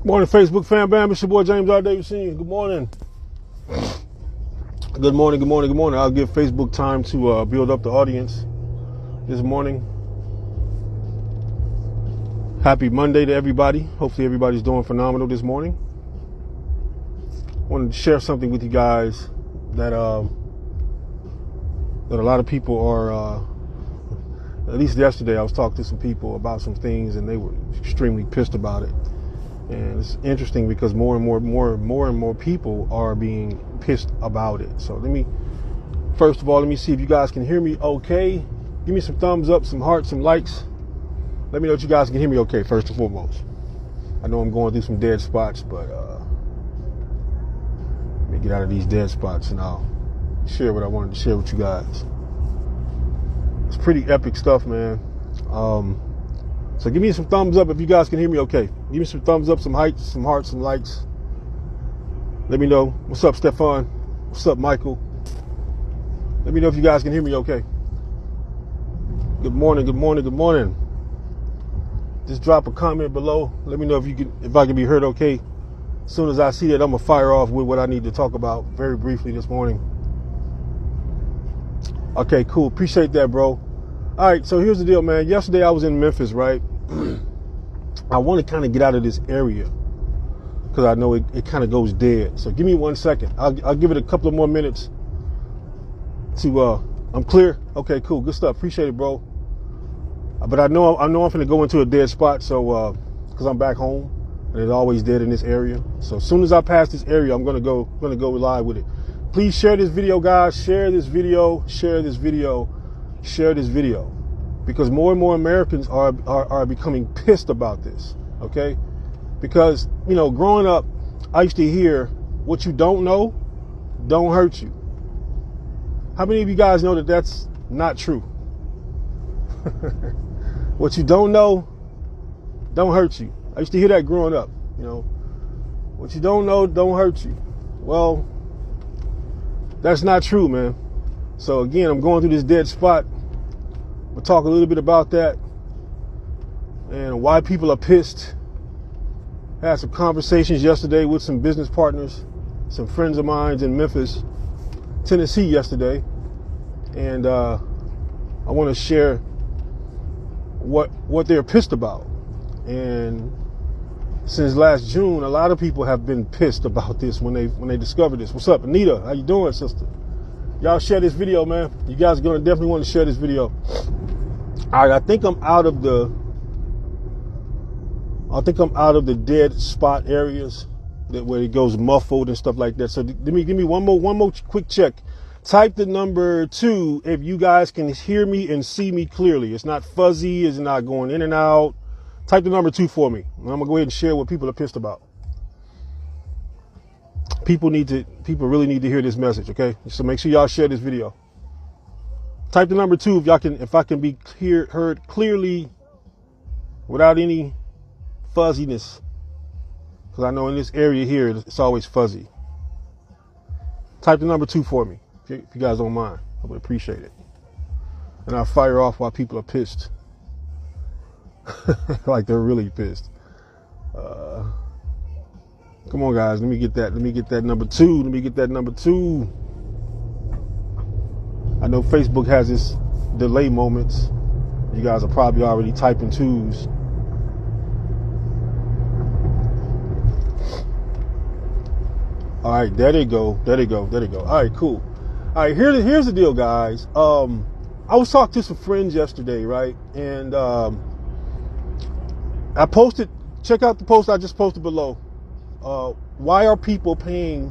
Morning, Facebook fan bam. It's your boy James R. Davidson. Good morning. Good morning, good morning, good morning. I'll give Facebook time to build up the audience this morning. Happy Monday to everybody. Hopefully everybody's doing phenomenal this morning. I wanted to share something with you guys that a lot of people are, at least yesterday I was talking to some people about some things and they were extremely pissed about it. And it's interesting because more and more people are being pissed about it. So first of all, let me see if you guys can hear me okay. Give me some thumbs up, some hearts, some likes. Let me know if you guys can hear me okay, first and foremost. I know I'm going through some dead spots, but let me get out of these dead spots and I'll share what I wanted to share with you guys. It's pretty epic stuff, man. So give me some thumbs up if you guys can hear me okay. Give me some thumbs up, some heights, some hearts, some likes. Let me know. What's up, Stefan? What's up, Michael? Let me know if you guys can hear me okay. Good morning, good morning, good morning. Just drop a comment below. Let me know if I can be heard okay. As soon as I see that, I'm gonna fire off with what I need to talk about very briefly this morning. Okay, cool. Appreciate that, bro. All right, so here's the deal, man. Yesterday I was in Memphis, right? I want to kind of get out of this area because I know it kind of goes dead. So give me 1 second. I'll give it a couple of more minutes to, I'm clear. Okay, cool. Good stuff. Appreciate it, bro. But I know I'm going to go into a dead spot. So, because I'm back home and it's always dead in this area. So as soon as I pass this area, I'm going to go live with it. Please share this video, guys. Share this video, share this video, share this video. Because more and more Americans are becoming pissed about this, okay? Because, you know, growing up, I used to hear, what you don't know, don't hurt you. How many of you guys know that that's not true? What you don't know, don't hurt you. I used to hear that growing up, you know. What you don't know, don't hurt you. Well, that's not true, man. So again, I'm going through this dead spot. We'll talk a little bit about that and why people are pissed. I had some conversations yesterday with some business partners, some friends of mine in Memphis, Tennessee yesterday. And I want to share what they're pissed about. And since last June, a lot of people have been pissed about this when they discovered this. What's up, Anita? How you doing, sister? Y'all share this video, man. You guys are going to definitely want to share this video. All right, I think I'm out of the dead spot areas where it goes muffled and stuff like that. So give me one more quick check. Type the number 2 if you guys can hear me and see me clearly. It's not fuzzy, it's not going in and out. Type the number 2 for me. I'm gonna go ahead and share what people are pissed about. People really need to hear this message, okay? So make sure y'all share this video. Type the number 2 if I can be heard clearly without any fuzziness. Because I know in this area here, it's always fuzzy. Type the number 2 for me, if you guys don't mind. I would appreciate it. And I'll fire off while people are pissed. Like they're really pissed. Come on, guys. Let me get that number 2. Let me get that number 2. I know Facebook has its delay moments. You guys are probably already typing 2s. All right, there they go. All right, cool. All right, here's the deal, guys. I was talking to some friends yesterday, right? And I posted, check out the post I just posted below. Why are people giving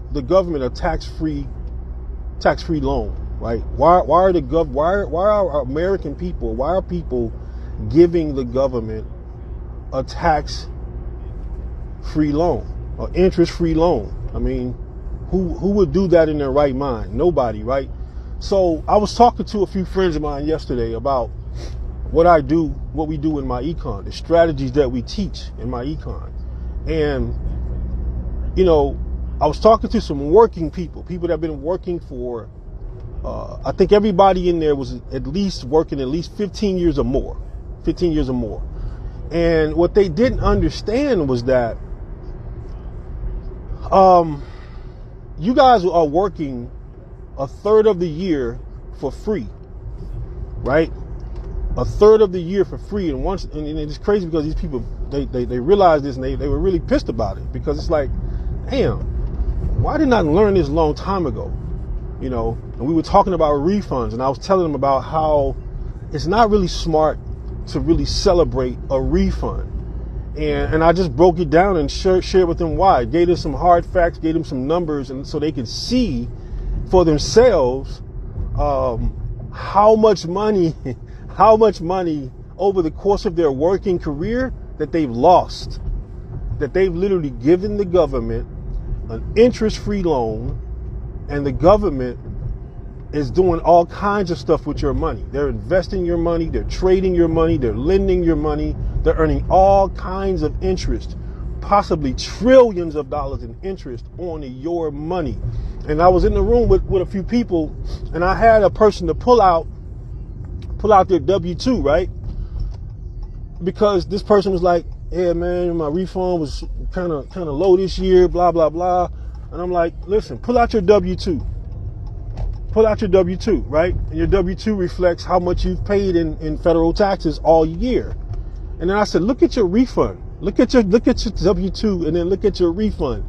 the government a tax-free loan, right? Why are American people, why are people giving the government a tax-free loan, an interest-free loan? I mean, who would do that in their right mind? Nobody, right? So I was talking to a few friends of mine yesterday about what we do in my econ, the strategies that we teach in my econ. And, you know, I was talking to some working people that have been working for, I think everybody in there was at least working at least 15 years or more. And what they didn't understand was that you guys are working a third of the year for free, right? A third of the year for free. And it's crazy because these people, they realized this, and they were really pissed about it, because it's like, damn, why didn't I learn this a long time ago? You know, and we were talking about refunds, and I was telling them about how it's not really smart to really celebrate a refund. And I just broke it down and shared with them why. Gave them some hard facts, gave them some numbers, and so they could see for themselves how much money over the course of their working career that they've lost, that they've literally given the government an interest-free loan, and the government is doing all kinds of stuff with your money. They're investing your money, they're trading your money, they're lending your money, they're earning all kinds of interest, possibly trillions of dollars in interest on your money. And I was in the room with a few people, and I had a person to pull out their W-2, right? Because this person was like, yeah, man, my refund was kind of low this year, blah, blah, blah. And I'm like, listen, pull out your W-2. Pull out your W-2, right? And your W-2 reflects how much you've paid in federal taxes all year. And then I said, look at your refund. Look at your W-2, and then look at your refund.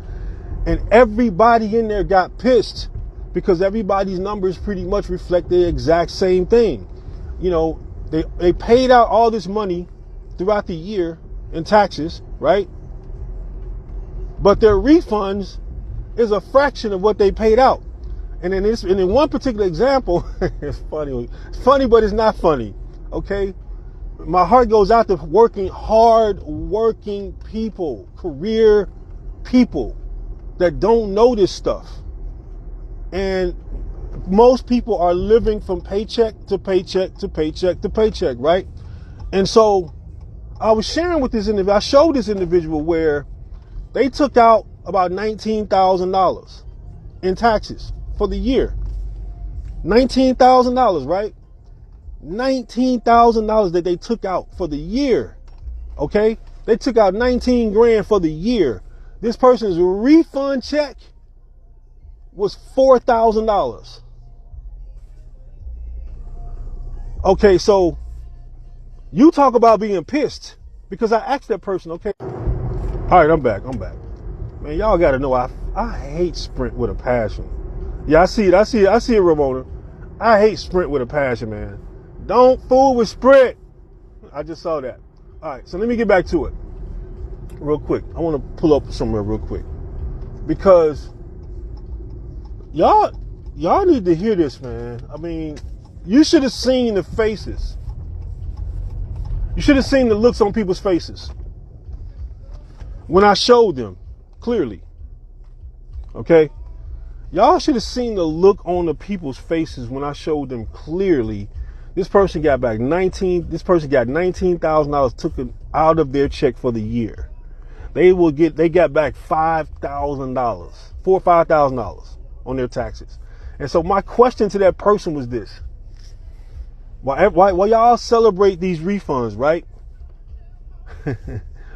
And everybody in there got pissed, because everybody's numbers pretty much reflect the exact same thing. You know, they paid out all this money throughout the year in taxes, right? But their refunds is a fraction of what they paid out. And in one particular example, it's funny, but it's not funny. Okay, my heart goes out to hard-working people, career people that don't know this stuff, and most people are living from paycheck to paycheck to paycheck to paycheck, right? And so I was sharing with this individual. I showed this individual where they took out about $19,000 in taxes for the year. $19,000, right? $19,000 that they took out for the year. Okay? They took out 19 grand for the year. This person's refund check was $4,000. Okay, so you talk about being pissed, because I asked that person, okay. All right, I'm back. Man, y'all got to know I hate Sprint with a passion. Yeah, I see it, Ramona. I hate Sprint with a passion, man. Don't fool with Sprint. I just saw that. All right, so let me get back to it real quick. I want to pull up somewhere real quick, because y'all need to hear this, man. I mean, you should have seen the faces. You should have seen the looks on people's faces when I showed them clearly. Okay? Y'all should have seen the look on the people's faces when I showed them clearly. This person got $19,000 taken out of their check for the year. They got back $5,000, $4,000 or $5,000 on their taxes. And so my question to that person was this: Why y'all celebrate these refunds, right?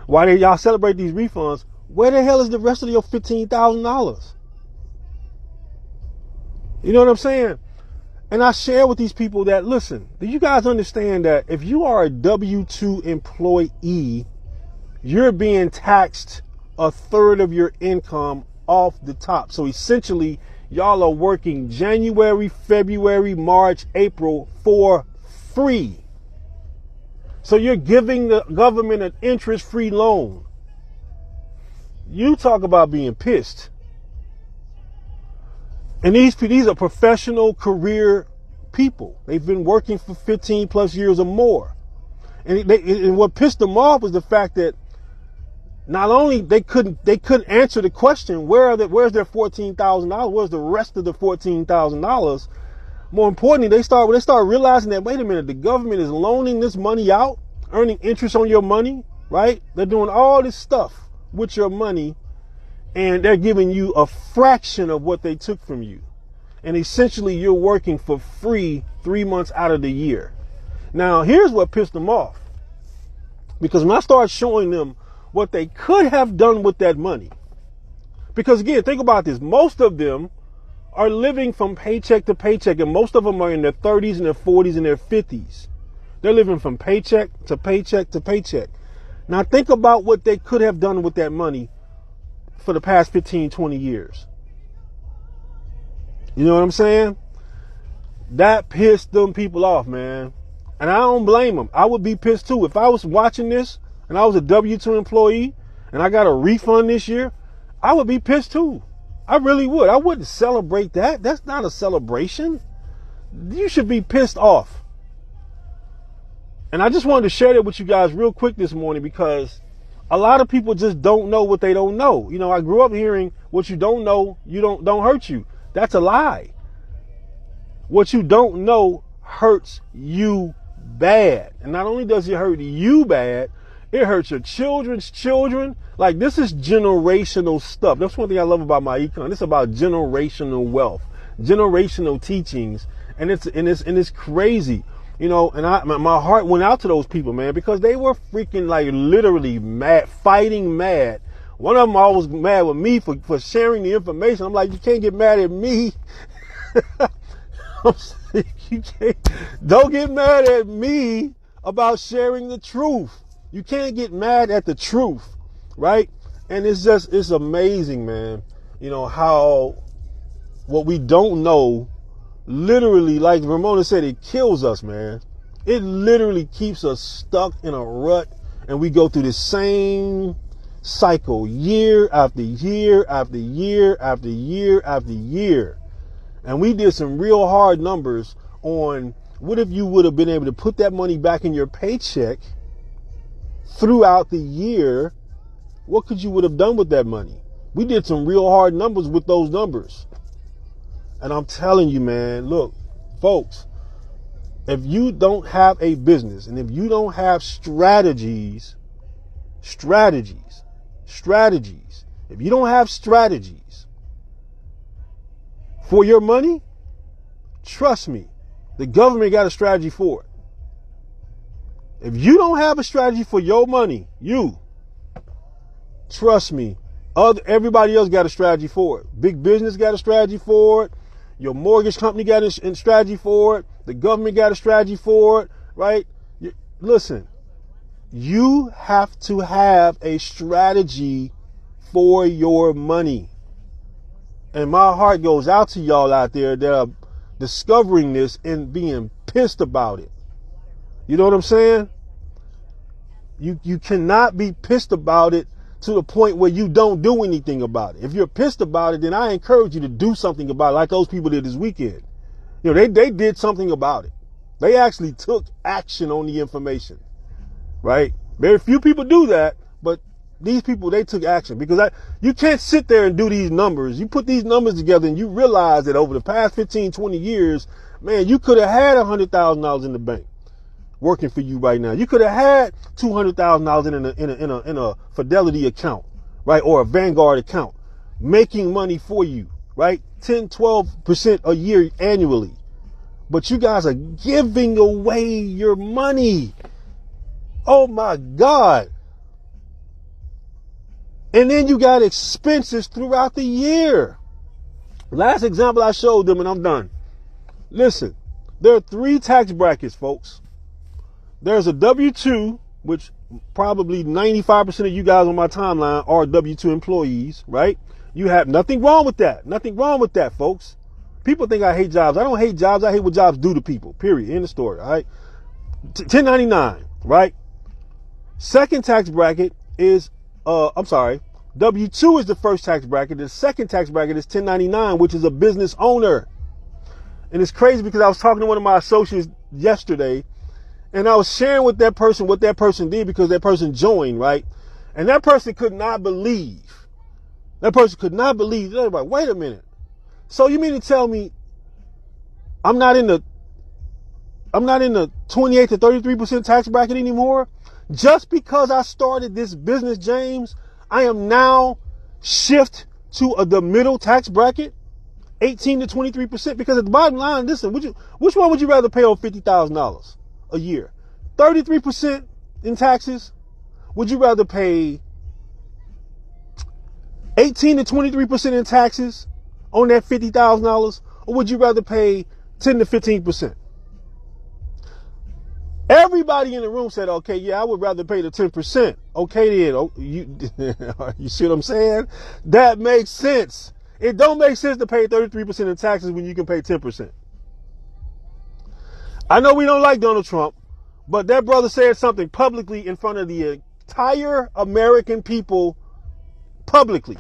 Why do y'all celebrate these refunds? Where the hell is the rest of your $15,000? You know what I'm saying? And I share with these people that, listen, do you guys understand that if you are a W-2 employee, you're being taxed a third of your income off the top? So essentially, y'all are working January, February, March, April for free. So you're giving the government an interest-free loan. You talk about being pissed. And these are professional career people. They've been working for 15 plus years or more. And what pissed them off was the fact that not only they couldn't answer the question, where's their $14,000? Where's the rest of the $14,000? More importantly, they start realizing that, wait a minute, the government is loaning this money out, earning interest on your money, right? They're doing all this stuff with your money, and they're giving you a fraction of what they took from you. And essentially, you're working for free 3 months out of the year. Now, here's what pissed them off. Because when I start showing them what they could have done with that money, because again, think about this, most of them are living from paycheck to paycheck, and most of them are in their 30s and their 40s and their 50s. They're living from paycheck to paycheck to paycheck. Now think about what they could have done with that money for the past 15, 20 years. You know what I'm saying? That pissed them people off, man. And I don't blame them. I would be pissed too. If I was watching this and I was a W-2 employee and I got a refund this year, I would be pissed too. I really would. I wouldn't celebrate that. That's not a celebration. You should be pissed off. And I just wanted to share that with you guys real quick this morning, because a lot of people just don't know what they don't know. You know, I grew up hearing what you don't know, don't hurt you. That's a lie. What you don't know hurts you bad. And not only does it hurt you bad, it hurts your children's children. Like, this is generational stuff. That's one thing I love about my Iconz. It's about generational wealth, generational teachings, and it's crazy. You know, and my heart went out to those people, man, because they were freaking, like, literally mad, fighting mad. One of them always mad with me for sharing the information. I'm like, you can't get mad at me. I'm saying, don't get mad at me about sharing the truth. You can't get mad at the truth, right? And it's amazing, man. You know, how what we don't know, literally, like Ramona said, it kills us, man. It literally keeps us stuck in a rut, and we go through the same cycle year after year after year after year after year. And we did some real hard numbers on what if you would have been able to put that money back in your paycheck throughout the year. What could you would have done with that money? We did some real hard numbers with those numbers. And I'm telling you, man, look, folks, if you don't have a business and if you don't have strategies, if you don't have strategies for your money, trust me, the government got a strategy for it. If you don't have a strategy for your money, trust me, everybody else got a strategy for it. Big business got a strategy for it. Your mortgage company got a strategy for it. The government got a strategy for it, right? Listen, you have to have a strategy for your money. And my heart goes out to y'all out there that are discovering this and being pissed about it. You know what I'm saying? You cannot be pissed about it to the point where you don't do anything about it. If you're pissed about it, then I encourage you to do something about it, like those people did this weekend. You know, they did something about it. They actually took action on the information, right? Very few people do that, but these people, they took action, because you can't sit there and do these numbers. You put these numbers together and you realize that over the past 15, 20 years, man, you could have had $100,000 in the bank working for you right now. You could have had $200,000 in a Fidelity account, right? Or a Vanguard account, making money for you, right? 10, 12% a year annually. But you guys are giving away your money. Oh my God. And then you got expenses throughout the year. Last example I showed them, and I'm done. Listen, there are 3 tax brackets, folks. There's a W-2, which probably 95% of you guys on my timeline are W-2 employees, right? You have nothing wrong with that. Nothing wrong with that, folks. People think I hate jobs. I don't hate jobs. I hate what jobs do to people, period. End of story, all right? 1099, right? Second tax bracket is, W-2 is the first tax bracket. The second tax bracket is 1099, which is a business owner. And it's crazy because I was talking to one of my associates yesterday, and I was sharing with that person what that person did, because that person joined, right? And that person could not believe. They're like, wait a minute. So you mean to tell me I'm not in the 28 to 33% tax bracket anymore? Just because I started this business, James, I am now shift to the middle tax bracket, 18 to 23%. Because at the bottom line, listen, which one would you rather pay on $50,000 a year? 33% in taxes, Would you rather pay 18 to 23% in taxes on that $50,000, or would you rather pay 10 to 15%? Everybody in the room said, okay, yeah, I would rather pay the 10%. Okay, then. Oh, you see what I'm saying? That makes sense. It don't make sense to pay 33% in taxes when you can pay 10%. I know we don't like Donald Trump, but that brother said something publicly in front of the entire American people publicly.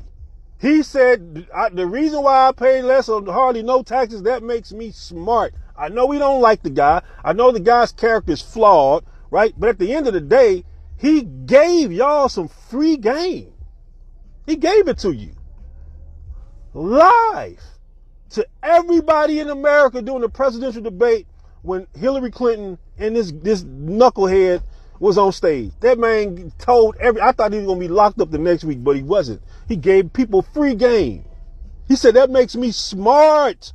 He said, the reason why I pay less or hardly no taxes, that makes me smart. I know we don't like the guy. I know the guy's character is flawed, right? But at the end of the day, he gave y'all some free game. He gave it to you. Live to everybody in America during the presidential debate when Hillary Clinton and this knucklehead was on stage. That man told I thought he was going to be locked up the next week, but he wasn't. He gave people free game. He said, that makes me smart.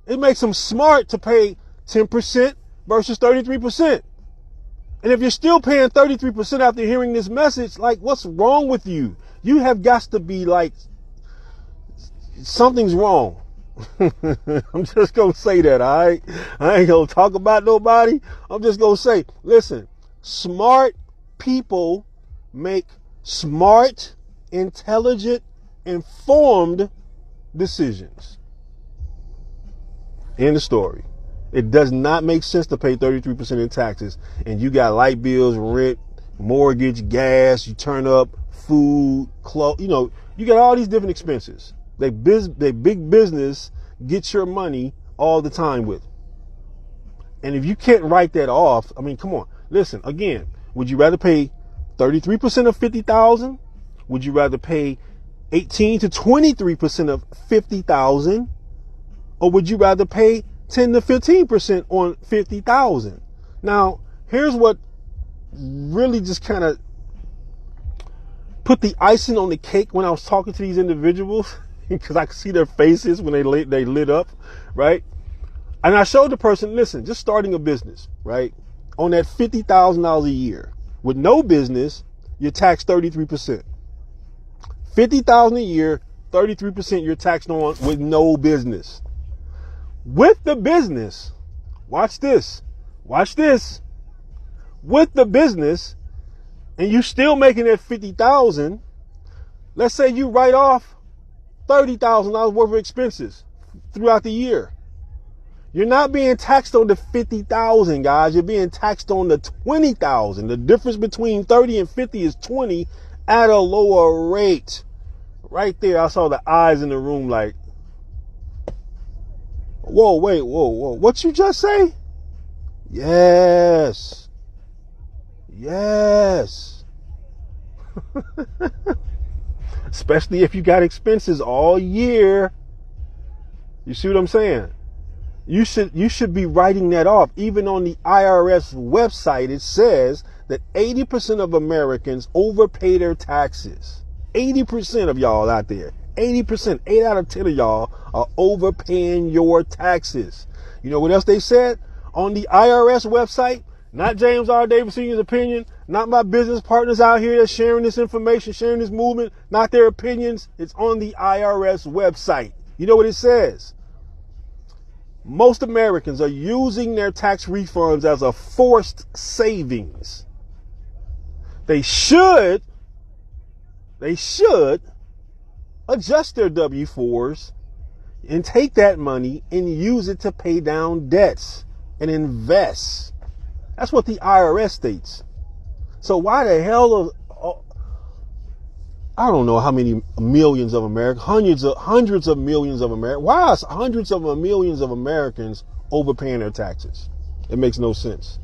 It makes him smart to pay 10% versus 33%. And if you're still paying 33% after hearing this message, like, what's wrong with you? You have got to be like, something's wrong. I'm just going to say that, all right? I ain't going to talk about nobody. I'm just going to say, listen, smart people make smart, intelligent, informed decisions. End of story. It does not make sense to pay 33% in taxes and you got light bills, rent, mortgage, gas, you turn up, food, clothes, you got all these different expenses. They big business gets your money all the time with. And if you can't write that off, I mean, come on. Listen, again, would you rather pay 33% of 50,000? Would you rather pay 18 to 23% of 50,000? Or would you rather pay 10 to 15% on 50,000? Now, here's what really just kind of put the icing on the cake when I was talking to these individuals, because I could see their faces when they lit up, right? And I showed the person, listen, just starting a business, right? On that $50,000 a year with no business, you're taxed 33%. 50,000 a year, 33% you're taxed on with no business. With the business, watch this. With the business, and you still making that 50,000, let's say you write off $30,000 worth of expenses throughout the year. You're not being taxed on the 50,000, guys. You're being taxed on the 20,000. The difference between 30 and 50 is 20 at a lower rate. Right there, I saw the eyes in the room like, whoa, what you just say? Yes. Especially if you got expenses all year. You see what I'm saying? You should be writing that off. Even on the IRS website, it says that 80% of Americans overpay their taxes. 80% of y'all out there, 80%, 8 out of 10 of y'all are overpaying your taxes. You know what else they said on the IRS website? Not James R. Davis Sr.'s opinion, not my business partners out here that's sharing this information, sharing this movement, not their opinions. It's on the IRS website. You know what it says? Most Americans are using their tax refunds as a forced savings. They should adjust their W-4s and take that money and use it to pay down debts and invest. That's what the IRS states. So why the hell I don't know how many millions of Americans, hundreds of millions of Americans. Why are hundreds of millions of Americans overpaying their taxes? It makes no sense.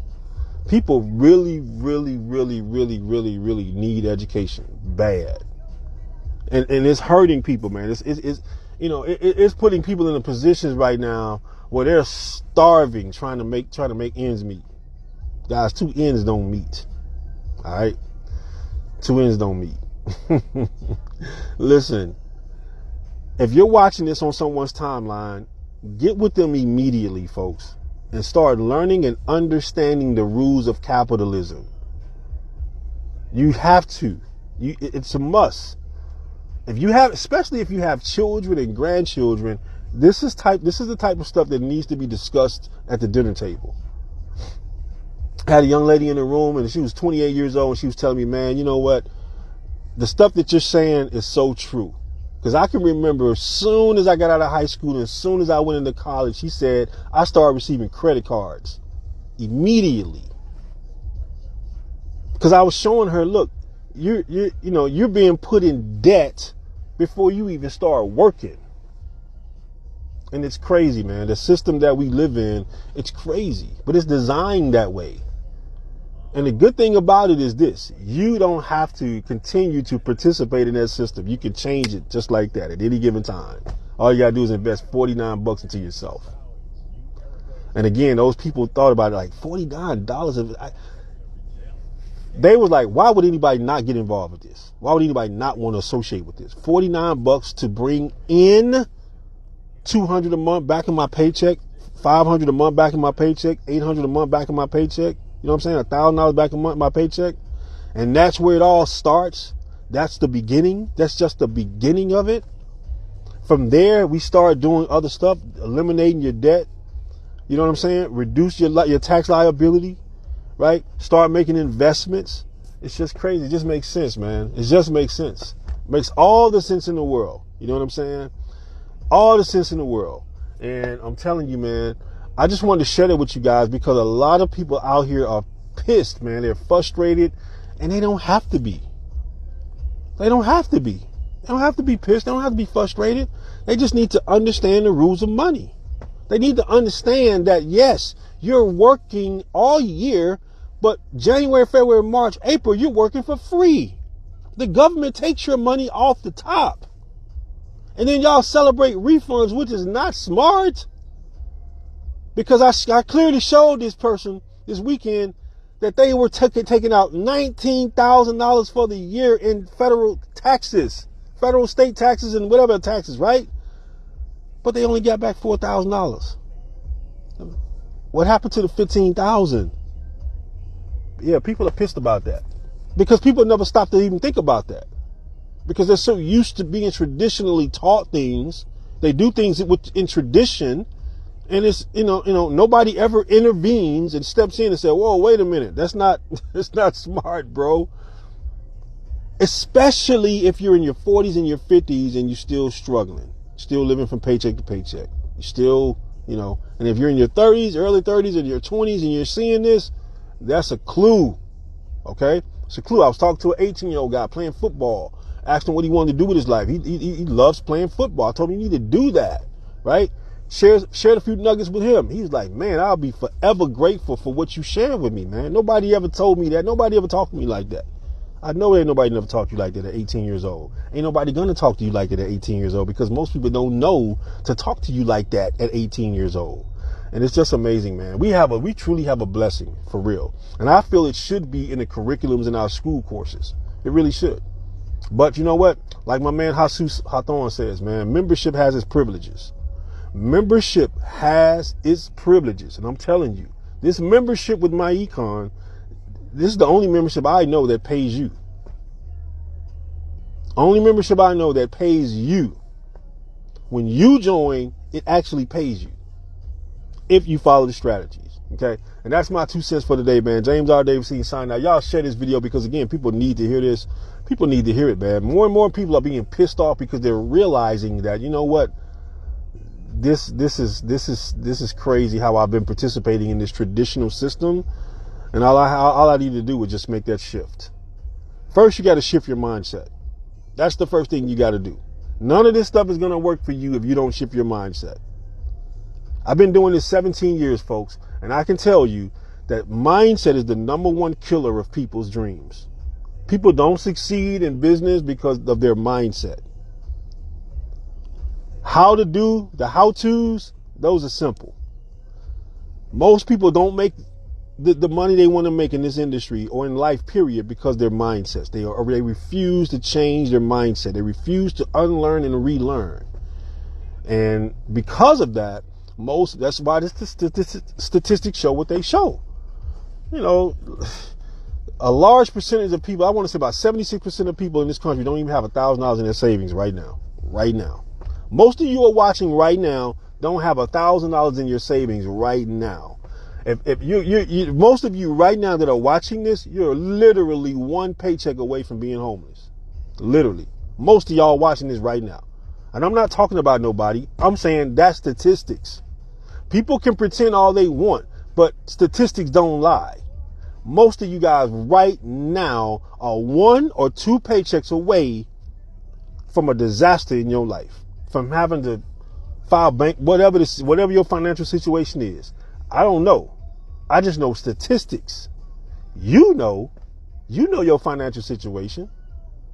People really need education bad. And it's hurting people, man. It's putting people in positions right now where they're starving, trying to make ends meet. Guys, two ends don't meet. All right? Two ends don't meet. Listen, if you're watching this on someone's timeline, get with them immediately, folks, and start learning and understanding the rules of capitalism. You have to. It's a must. Especially if you have children and grandchildren, this is the type of stuff that needs to be discussed at the dinner table. I had a young lady in the room, and she was 28 years old, and she was telling me, man, you know what? The stuff that you're saying is so true. Because I can remember as soon as I got out of high school and as soon as I went into college, she said, I started receiving credit cards immediately. Because I was showing her, look, you're being put in debt before you even start working. And it's crazy, man. The system that we live in, it's crazy, but it's designed that way. And the good thing about it is this: you don't have to continue to participate in that system. You can change it just like that at any given time. All you gotta do is invest $49 into yourself. And again, those people thought about it like $49. They was like, why would anybody not get involved with this? Why would anybody not want to associate with this? $49 to bring in $200 a month back in my paycheck, $500 a month back in my paycheck, $800 a month back in my paycheck. You know what I'm saying? $1,000 back a month in my paycheck. And that's where it all starts. That's the beginning. That's just the beginning of it. From there, we start doing other stuff, eliminating your debt. You know what I'm saying? Reduce your tax liability, right? Start making investments. It's just crazy. It just makes sense, man. It just makes sense. It makes all the sense in the world. You know what I'm saying? All the sense in the world. And I'm telling you, man, I just wanted to share that with you guys because a lot of people out here are pissed, man. They're frustrated, and they don't have to be. They don't have to be. They don't have to be pissed. They don't have to be frustrated. They just need to understand the rules of money. They need to understand that, yes, you're working all year, but January, February, March, April, you're working for free. The government takes your money off the top. And then y'all celebrate refunds, which is not smart. Because I clearly showed this person this weekend that they were taking out $19,000 for the year in federal taxes, federal state taxes and whatever taxes, right? But they only got back $4,000. What happened to the $15,000? Yeah, people are pissed about that because people never stop to even think about that because they're so used to being traditionally taught things. They do things in tradition. And it's, nobody ever intervenes and steps in and says, whoa, wait a minute. That's not smart, bro. Especially if you're in your 40s and your 50s and you're still struggling, still living from paycheck to paycheck. You're still, and if you're in your 30s, early 30s and your 20s and you're seeing this, that's a clue. Okay. It's a clue. I was talking to an 18-year-old guy playing football, asked him what he wanted to do with his life. He loves playing football. I told him you need to do that. Right. Shared a few nuggets with him. He was like, man, I'll be forever grateful for what you shared with me, man. Nobody ever told me that. Nobody ever talked to me like that. I know ain't nobody never talked to you like that at 18 years old. Ain't nobody gonna talk to you like that at 18 years old because most people don't know to talk to you like that at 18 years old. And it's just amazing, man. We truly have a blessing, for real. And I feel it should be in the curriculums in our school courses. It really should. But you know what? Like my man Jesus Hawthorne says, man, membership has its privileges. Membership has its privileges. And I'm telling you, this membership with my Econ, this is the only membership I know that pays you. Only membership I know that pays you. When you join, it actually pays you. If you follow the strategies. Okay? And that's my 2 cents for today, man. James R. Davidson signing out. Y'all share this video because, again, people need to hear this. People need to hear it, man. More and more people are being pissed off because they're realizing that, you know what? This is crazy how I've been participating in this traditional system, and all I need to do is just make that shift. First, you got to shift your mindset. That's the first thing you got to do. None of this stuff is going to work for you if you don't shift your mindset. I've been doing this 17 years, folks, and I can tell you that mindset is the number 1 killer of people's dreams. People don't succeed in business because of their mindset. How to do the how-tos, those are simple. Most people don't make the money they want to make in this industry or in life, period, because their mindsets. They refuse to change their mindset. They refuse to unlearn and relearn. And because of that, that's why the statistics show what they show. a large percentage of people, I want to say about 76% of people in this country don't even have $1,000 in their savings right now. Right now. Most of you are watching right now don't have $1,000 in your savings right now. If you most of you right now that are watching this, you're literally one paycheck away from being homeless. Literally. Most of y'all watching this right now. And I'm not talking about nobody. I'm saying that's statistics. People can pretend all they want, but statistics don't lie. Most of you guys right now are 1 or 2 paychecks away from a disaster in your life, from having to file bank, whatever your financial situation is. I don't know. I just know statistics. You know your financial situation.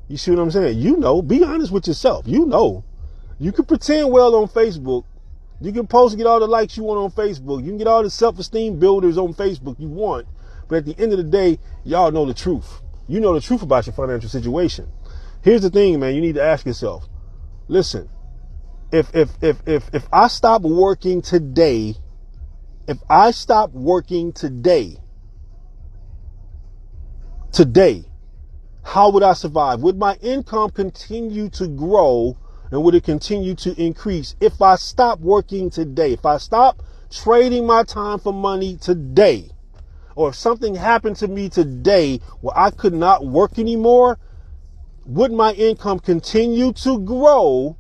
You see what I'm saying? You know, be honest with yourself. You know, you can pretend well on Facebook. You can post and get all the likes you want on Facebook. You can get all the self-esteem builders on Facebook you want. But at the end of the day, y'all know the truth. You know the truth about your financial situation. Here's the thing, man. You need to ask yourself, listen, if I stop working today, how would I survive? Would my income continue to grow, and would it continue to increase if I stop working today? If I stop trading my time for money today, or if something happened to me today where I could not work anymore, would my income continue to grow,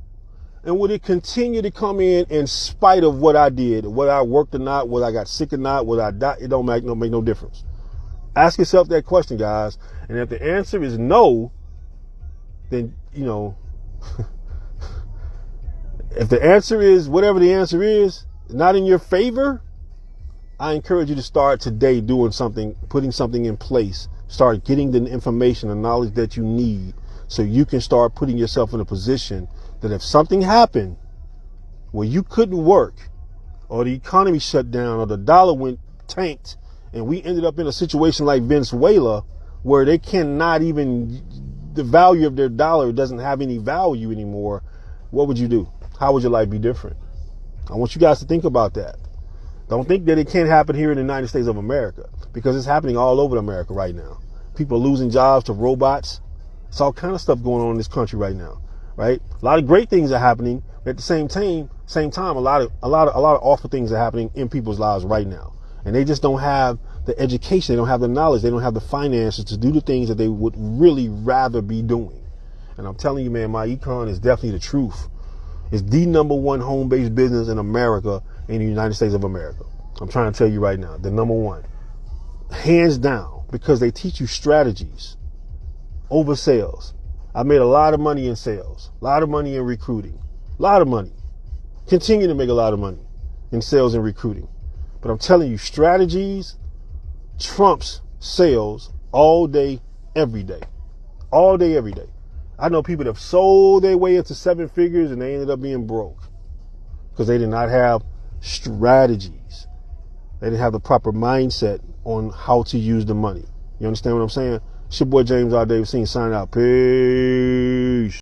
and would it continue to come in spite of what I did, whether I worked or not, whether I got sick or not, whether I died? It don't make no difference. Ask yourself that question, guys. And if the answer is no, then, if the answer is whatever the answer is, not in your favor, I encourage you to start today doing something, putting something in place. Start getting the information and knowledge that you need so you can start putting yourself in a position that if something happened where you couldn't work, or the economy shut down, or the dollar went tanked, and we ended up in a situation like Venezuela where they cannot even, the value of their dollar doesn't have any value anymore, what would you do? How would your life be different? I want you guys to think about that. Don't think that it can't happen here in the United States of America, because it's happening all over America right now. People are losing jobs to robots. It's all kind of stuff going on in this country right now, right? A lot of great things are happening, but at the same time, a lot of awful things are happening in people's lives right now. And they just don't have the education, they don't have the knowledge, they don't have the finances to do the things that they would really rather be doing. And I'm telling you, man, my Iconz is definitely the truth. It's the #1 home-based business in America, in the United States of America. I'm trying to tell you right now, the #1. Hands down, because they teach you strategies over sales. I made a lot of money in sales, a lot of money in recruiting, a lot of money. Continue to make a lot of money in sales and recruiting. But I'm telling you, strategies trumps sales all day, every day. All day, every day. I know people that have sold their way into 7 figures and they ended up being broke because they did not have strategies. They didn't have the proper mindset on how to use the money. You understand what I'm saying? It's your boy James R. Davis signing out. Peace.